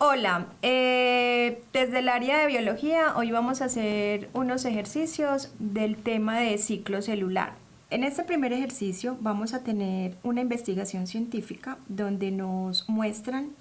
Hola, desde el área de biología hoy vamos a hacer unos ejercicios del tema de ciclo celular. En este primer ejercicio vamos a tener una investigación científica donde nos muestran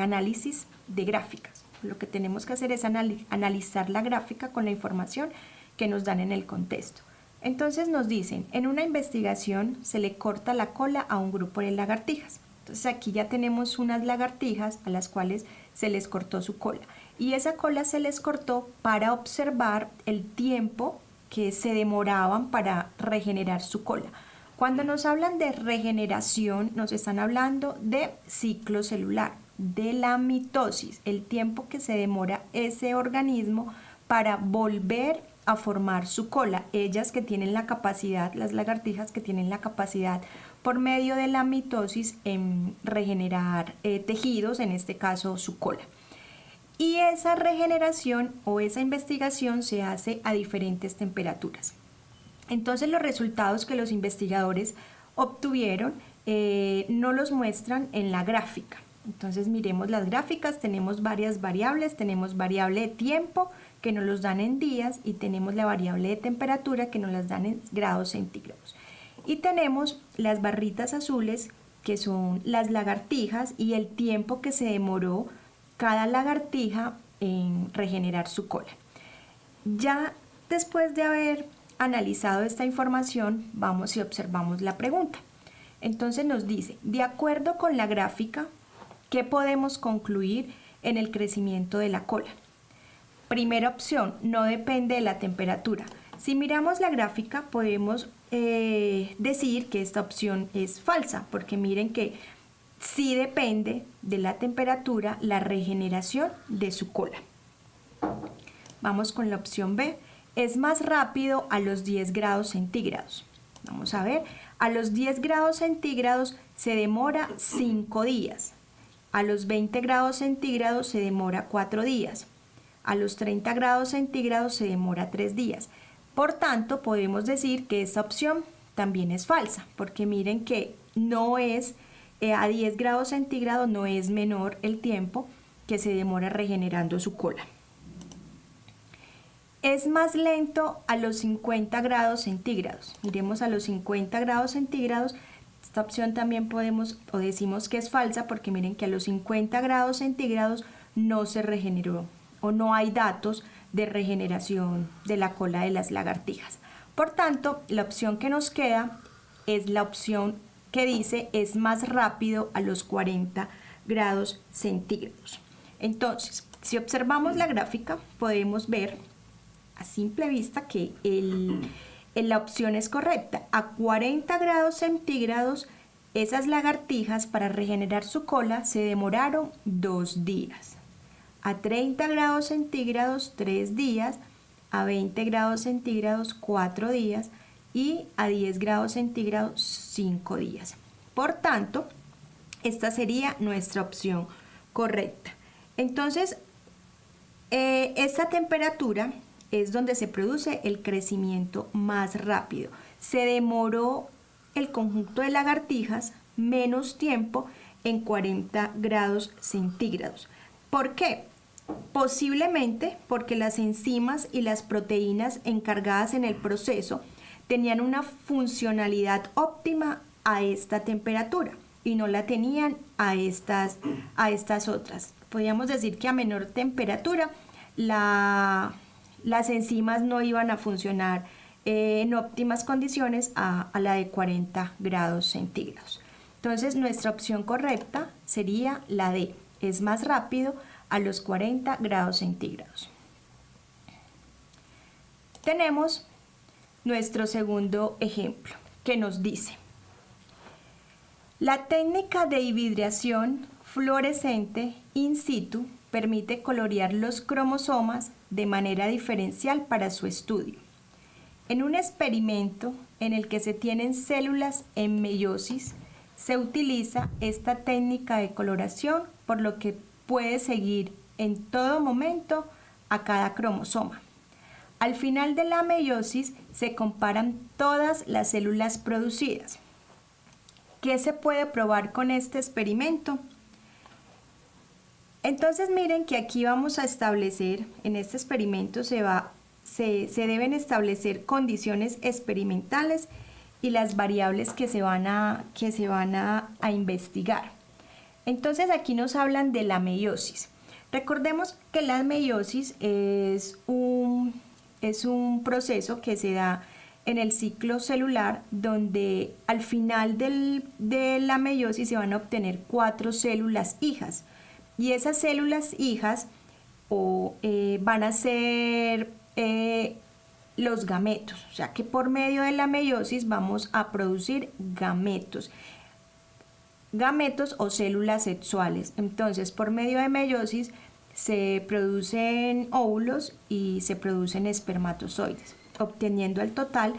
análisis de gráficas. Lo que tenemos que hacer es analizar la gráfica con la información que nos dan en el contexto. Entonces nos dicen, en una investigación se le corta la cola a un grupo de lagartijas. Entonces aquí ya tenemos unas lagartijas a las cuales se les cortó su cola. Y esa cola se les cortó para observar el tiempo que se demoraban para regenerar su cola. Cuando nos hablan de regeneración, nos están hablando de ciclo celular, de la mitosis, el tiempo que se demora ese organismo para volver a formar su cola. Ellas que tienen la capacidad, las lagartijas que tienen la capacidad por medio de la mitosis en regenerar tejidos, en este caso su cola. Y esa regeneración o esa investigación se hace a diferentes temperaturas. Entonces los resultados que los investigadores obtuvieron no los muestran en la gráfica. Entonces miremos las gráficas, tenemos varias variables, tenemos variable de tiempo que nos los dan en días y tenemos la variable de temperatura que nos las dan en grados centígrados. Y tenemos las barritas azules que son las lagartijas y el tiempo que se demoró cada lagartija en regenerar su cola. Ya después de haber analizado esta información, vamos y observamos la pregunta. Entonces nos dice, de acuerdo con la gráfica, ¿qué podemos concluir en el crecimiento de la cola? Primera opción, no depende de la temperatura. Si miramos la gráfica, podemos decir que esta opción es falsa, porque miren que sí depende de la temperatura la regeneración de su cola. Vamos con la opción B. Es más rápido a los 10 grados centígrados. Vamos a ver, a los 10 grados centígrados se demora 5 días. A los 20 grados centígrados se demora 4 días. A los 30 grados centígrados se demora 3 días. Por tanto, podemos decir que esta opción también es falsa, porque miren que no es, a 10 grados centígrados no es menor el tiempo que se demora regenerando su cola. Es más lento a los 50 grados centígrados. Miremos a los 50 grados centígrados. Esta opción también podemos o decimos que es falsa porque miren que a los 50 grados centígrados no se regeneró o no hay datos de regeneración de la cola de las lagartijas. Por tanto, la opción que nos queda es la opción que dice es más rápido a los 40 grados centígrados. Entonces, si observamos la gráfica, podemos ver a simple vista que la opción es correcta. A 40 grados centígrados, esas lagartijas para regenerar su cola se demoraron 2 días. A 30 grados centígrados, 3 días. A 20 grados centígrados, 4 días. Y a 10 grados centígrados, 5 días. Por tanto, esta sería nuestra opción correcta. Entonces, esta temperatura es donde se produce el crecimiento más rápido. Se demoró el conjunto de lagartijas menos tiempo en 40 grados centígrados. ¿Por qué? Posiblemente porque las enzimas y las proteínas encargadas en el proceso tenían una funcionalidad óptima a esta temperatura y no la tenían a estas otras. Podríamos decir que a menor temperatura las enzimas no iban a funcionar en óptimas condiciones a la de 40 grados centígrados. Entonces nuestra opción correcta sería la D, es más rápido a los 40 grados centígrados. Tenemos nuestro segundo ejemplo que nos dice: la técnica de hibridación fluorescente in situ permite colorear los cromosomas de manera diferencial para su estudio. En un experimento en el que se tienen células en meiosis, se utiliza esta técnica de coloración, por lo que puede seguir en todo momento a cada cromosoma. Al final de la meiosis se comparan todas las células producidas. ¿Qué se puede probar con este experimento? Entonces miren que aquí vamos a establecer, en este experimento se deben establecer condiciones experimentales y las variables que se van a investigar. Entonces aquí nos hablan de la meiosis. Recordemos que la meiosis es un proceso que se da en el ciclo celular, donde al final de la meiosis se van a obtener 4 células hijas. Y esas células hijas van a ser los gametos, o sea que por medio de la meiosis vamos a producir gametos o células sexuales. Entonces, por medio de meiosis se producen óvulos y se producen espermatozoides, obteniendo al total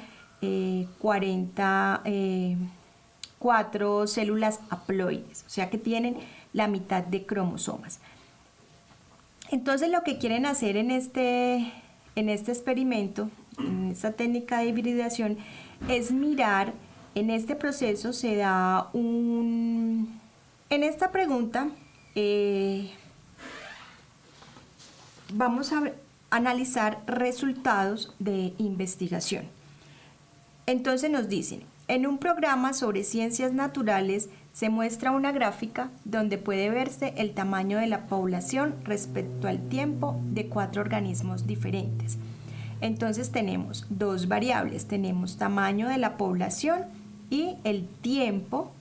4 células haploides, o sea que tienen la mitad de cromosomas. Entonces, lo que quieren hacer en este experimento, en esta técnica de hibridación, es mirar, en este proceso se da en esta pregunta vamos a analizar resultados de investigación. Entonces nos dicen, en un programa sobre ciencias naturales se muestra una gráfica donde puede verse el tamaño de la población respecto al tiempo de 4 organismos diferentes. Entonces tenemos 2 variables, tenemos tamaño de la población y el tiempo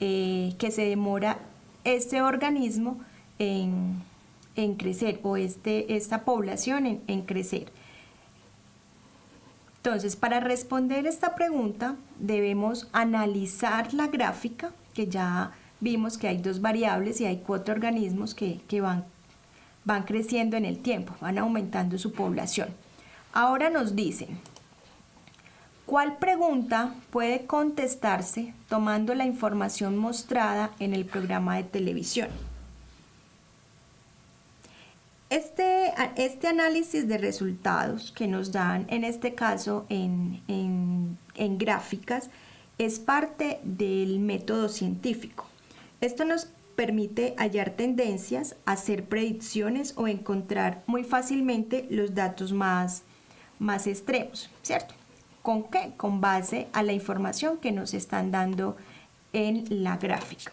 que se demora este organismo en crecer, o esta población en crecer. Entonces, para responder esta pregunta debemos analizar la gráfica, que ya vimos que hay 2 variables y hay 4 organismos que van creciendo en el tiempo, van aumentando su población. Ahora nos dicen, ¿cuál pregunta puede contestarse tomando la información mostrada en el programa de televisión? Este análisis de resultados que nos dan, en este caso en gráficas, es parte del método científico. Esto nos permite hallar tendencias, hacer predicciones o encontrar muy fácilmente los datos más extremos, ¿cierto? ¿Con qué? Con base a la información que nos están dando en la gráfica.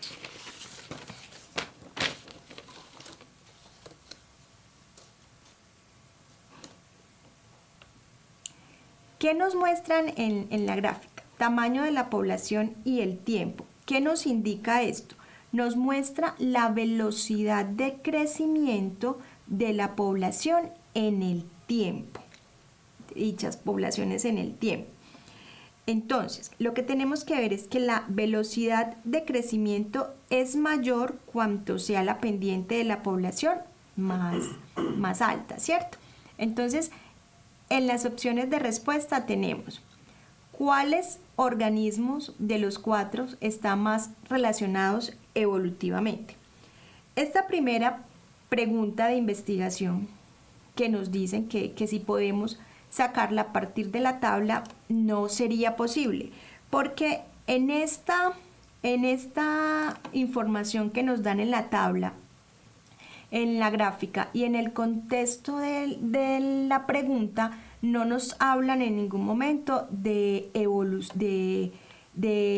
¿Qué nos muestran en la gráfica? Tamaño de la población y el tiempo. ¿Qué nos indica esto? Nos muestra la velocidad de crecimiento de la población en el tiempo. Dichas poblaciones en el tiempo. Entonces, lo que tenemos que ver es que la velocidad de crecimiento es mayor cuanto sea la pendiente de la población más alta, ¿cierto? Entonces, en las opciones de respuesta tenemos cuáles organismos de los 4 están más relacionados evolutivamente. Esta primera pregunta de investigación que nos dicen que si podemos sacarla a partir de la tabla no sería posible, porque en esta información que nos dan en la tabla, en la gráfica y en el contexto de la pregunta, no nos hablan en ningún momento de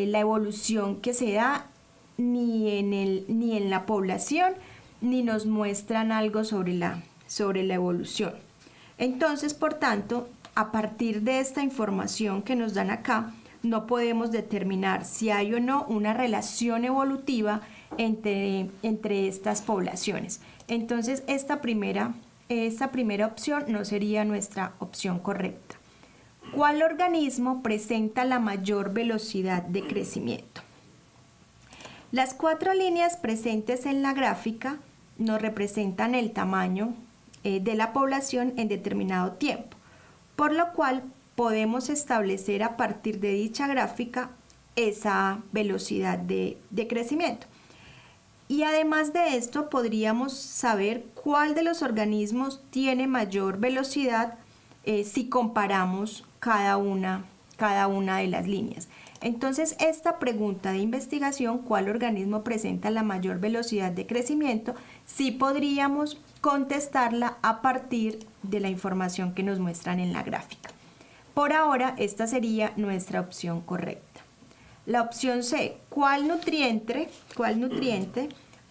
la evolución que se da ni en la población, ni nos muestran algo sobre la evolución. Entonces, por tanto, a partir de esta información que nos dan acá, no podemos determinar si hay o no una relación evolutiva entre estas poblaciones. Entonces, esta primera opción no sería nuestra opción correcta. ¿Cuál organismo presenta la mayor velocidad de crecimiento? Las 4 líneas presentes en la gráfica nos representan el tamaño de la población en determinado tiempo, por lo cual podemos establecer a partir de dicha gráfica esa velocidad de crecimiento. Y además de esto, podríamos saber cuál de los organismos tiene mayor velocidad si comparamos cada una de las líneas. Entonces, esta pregunta de investigación, ¿cuál organismo presenta la mayor velocidad de crecimiento?, sí podríamos contestarla a partir de la información que nos muestran en la gráfica. Por ahora, esta sería nuestra opción correcta. La opción C, ¿cuál nutriente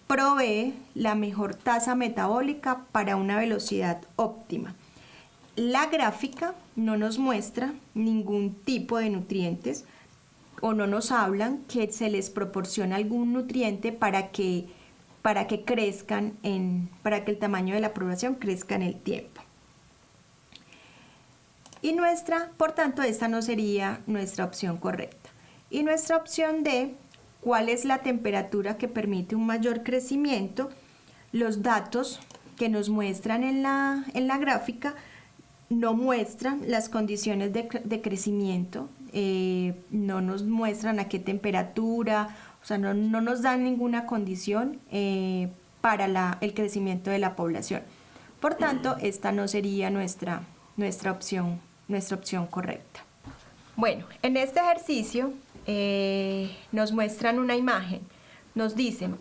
provee la mejor tasa metabólica para una velocidad óptima? La gráfica no nos muestra ningún tipo de nutrientes o no nos hablan que se les proporciona algún nutriente para que crezcan, para que el tamaño de la población crezca en el tiempo. Y por tanto, esta no sería nuestra opción correcta. Y nuestra opción D, ¿cuál es la temperatura que permite un mayor crecimiento? Los datos que nos muestran en la gráfica no muestran las condiciones de crecimiento, no nos muestran a qué temperatura, o sea, no nos dan ninguna condición para el crecimiento de la población. Por tanto, esta no sería nuestra opción correcta. Bueno, en este ejercicio nos muestran una imagen. Nos dicen,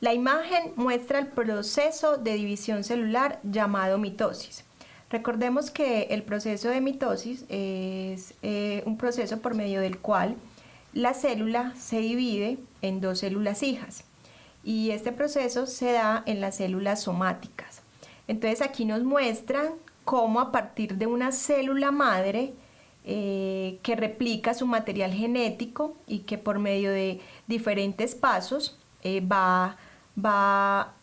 la imagen muestra el proceso de división celular llamado mitosis. Recordemos que el proceso de mitosis es un proceso por medio del cual la célula se divide en dos células hijas y este proceso se da en las células somáticas. Entonces aquí nos muestran cómo a partir de una célula madre que replica su material genético y que por medio de diferentes pasos va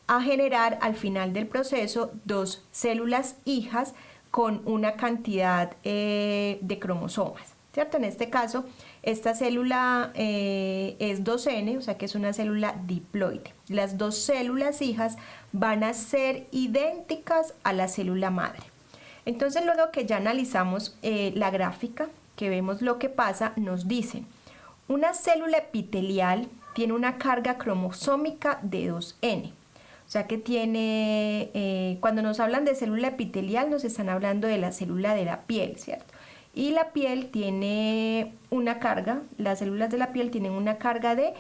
a generar al final del proceso dos células hijas con una cantidad de cromosomas, ¿cierto? En este caso, esta célula es 2N, o sea que es una célula diploide. Las dos células hijas van a ser idénticas a la célula madre. Entonces, luego que ya analizamos la gráfica, que vemos lo que pasa, nos dicen, una célula epitelial tiene una carga cromosómica de 2N. O sea que tiene, cuando nos hablan de célula epitelial, nos están hablando de la célula de la piel, ¿cierto? Y la piel tiene una carga, las células de la piel tienen una carga de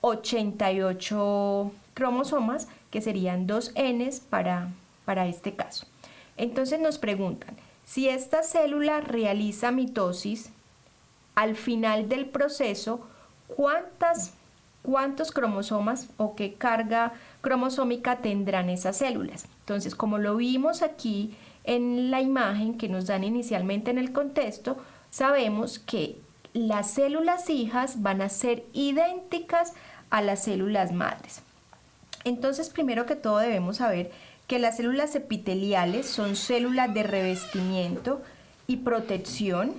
88 cromosomas, que serían 2Ns para este caso. Entonces nos preguntan, si esta célula realiza mitosis, al final del proceso, ¿cuántos cromosomas o qué carga cromosómica tendrán esas células? Entonces, como lo vimos aquí en la imagen que nos dan inicialmente en el contexto, sabemos que las células hijas van a ser idénticas a las células madres. Entonces, primero que todo debemos saber que las células epiteliales son células de revestimiento y protección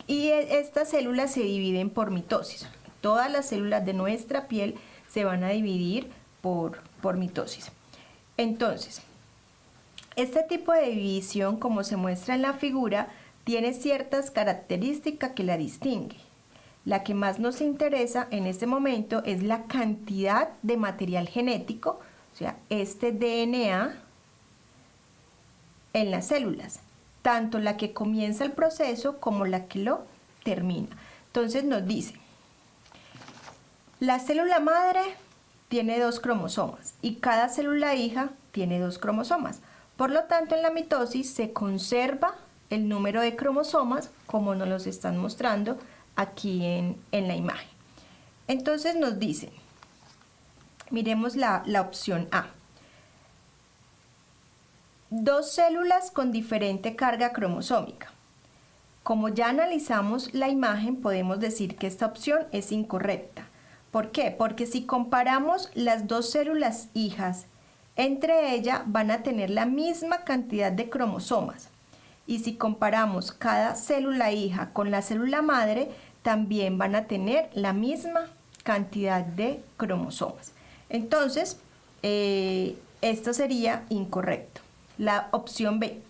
y estas células se dividen por mitosis. Todas las células de nuestra piel se van a dividir por mitosis. Entonces, este tipo de división, como se muestra en la figura, tiene ciertas características que la distinguen. La que más nos interesa en este momento es la cantidad de material genético, o sea, este DNA en las células, tanto la que comienza el proceso como la que lo termina. Entonces nos dice, la célula madre tiene 2 cromosomas y cada célula hija tiene 2 cromosomas. Por lo tanto, en la mitosis se conserva el número de cromosomas como nos los están mostrando aquí en la imagen. Entonces nos dicen, miremos la opción A. 2 células con diferente carga cromosómica. Como ya analizamos la imagen, podemos decir que esta opción es incorrecta. ¿Por qué? Porque si comparamos las 2 células hijas, entre ellas van a tener la misma cantidad de cromosomas. Y si comparamos cada célula hija con la célula madre, también van a tener la misma cantidad de cromosomas. Entonces, esto sería incorrecto. La opción B,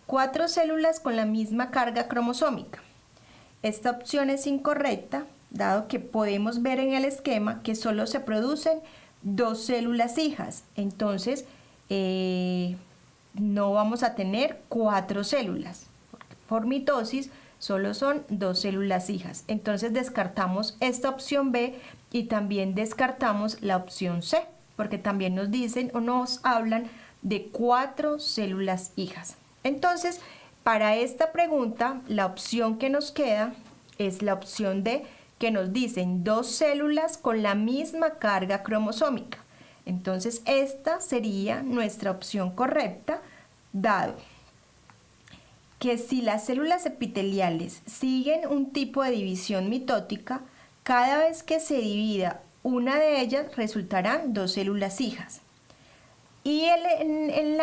4 células con la misma carga cromosómica. Esta opción es incorrecta, dado que podemos ver en el esquema que solo se producen 2 células hijas. Entonces, no vamos a tener 4 células. Por mitosis, solo son 2 células hijas. Entonces, descartamos esta opción B y también descartamos la opción C. porque también nos dicen o nos hablan de 4 células hijas. Entonces, para esta pregunta, la opción que nos queda es la opción D, que nos dicen 2 células con la misma carga cromosómica. Entonces, esta sería nuestra opción correcta, dado que si las células epiteliales siguen un tipo de división mitótica, cada vez que se divida una de ellas resultarán 2 células hijas. Y en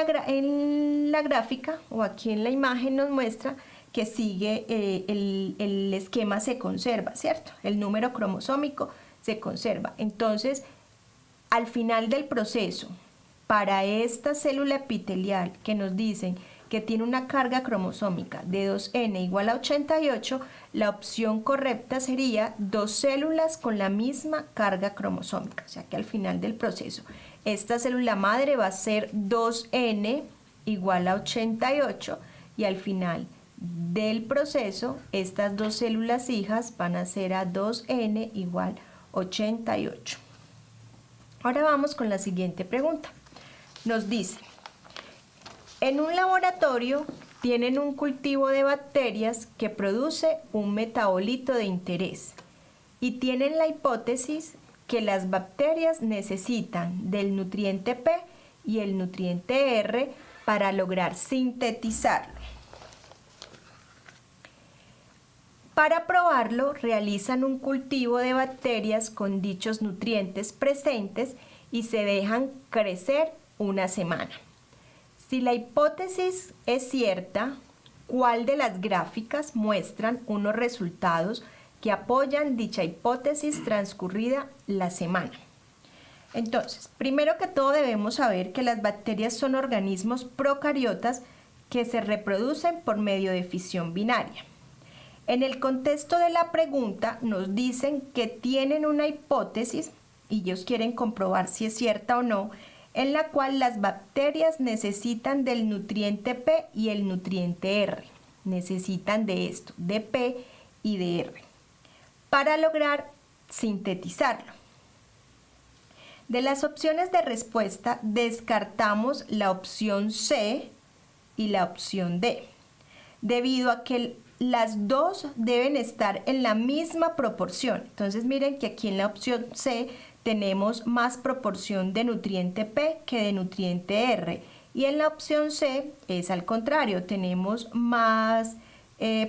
la gráfica o aquí en la imagen nos muestra que sigue el esquema se conserva, ¿cierto? El número cromosómico se conserva. Entonces, al final del proceso, para esta célula epitelial que nos dicen que tiene una carga cromosómica de 2n igual a 88, la opción correcta sería 2 células con la misma carga cromosómica. O sea que al final del proceso, esta célula madre va a ser 2n igual a 88 y al final del proceso, estas 2 células hijas van a ser a 2n igual a 88. Ahora vamos con la siguiente pregunta. Nos dice, en un laboratorio tienen un cultivo de bacterias que produce un metabolito de interés y tienen la hipótesis que las bacterias necesitan del nutriente P y el nutriente R para lograr sintetizarlo. Para probarlo, realizan un cultivo de bacterias con dichos nutrientes presentes y se dejan crecer una semana. Si la hipótesis es cierta, ¿cuál de las gráficas muestran unos resultados que apoyan dicha hipótesis transcurrida la semana? Entonces, primero que todo debemos saber que las bacterias son organismos procariotas que se reproducen por medio de fisión binaria. En el contexto de la pregunta nos dicen que tienen una hipótesis y ellos quieren comprobar si es cierta o no, en la cual las bacterias necesitan del nutriente P y el nutriente R. Necesitan de esto, de P y de R, para lograr sintetizarlo. De las opciones de respuesta descartamos la opción C y la opción D, debido a que las dos deben estar en la misma proporción. Entonces miren que aquí en la opción C tenemos más proporción de nutriente P que de nutriente R. Y en la opción C es al contrario, tenemos más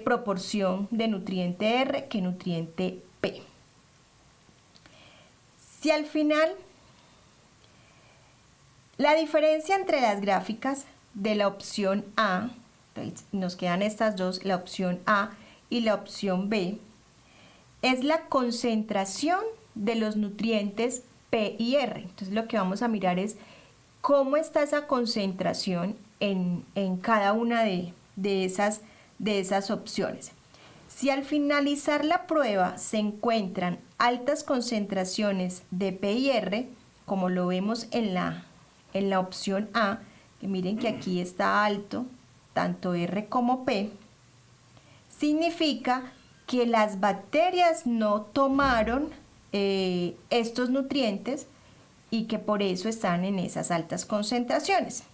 proporción de nutriente R que nutriente P. Si al final la diferencia entre las gráficas de la opción A, nos quedan estas dos, la opción A y la opción B, es la concentración de los nutrientes P y R. Entonces lo que vamos a mirar es cómo está esa concentración en cada una de esas opciones. Si al finalizar la prueba se encuentran altas concentraciones de P y R, como lo vemos en la opción A, que miren que aquí está alto, tanto R como P, significa que las bacterias no tomaron estos nutrientes y que por eso están en esas altas concentraciones.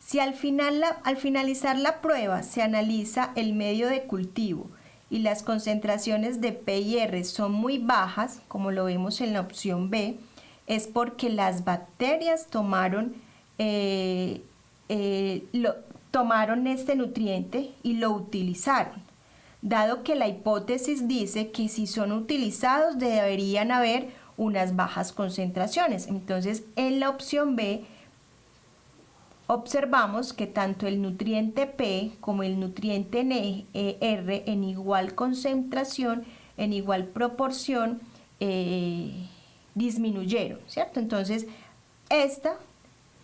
Si al finalizar la prueba se analiza el medio de cultivo y las concentraciones de P y R son muy bajas, como lo vemos en la opción B, es porque las bacterias tomaron este nutriente y lo utilizaron, dado que la hipótesis dice que si son utilizados deberían haber unas bajas concentraciones. Entonces, en la opción B observamos que tanto el nutriente P como el nutriente R en igual concentración, en igual proporción, disminuyeron, ¿cierto? Entonces,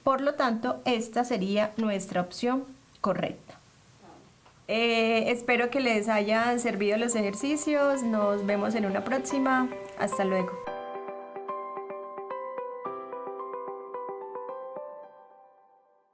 por lo tanto, esta sería nuestra opción correcta. Espero que les hayan servido los ejercicios. Nos vemos en una próxima. Hasta luego.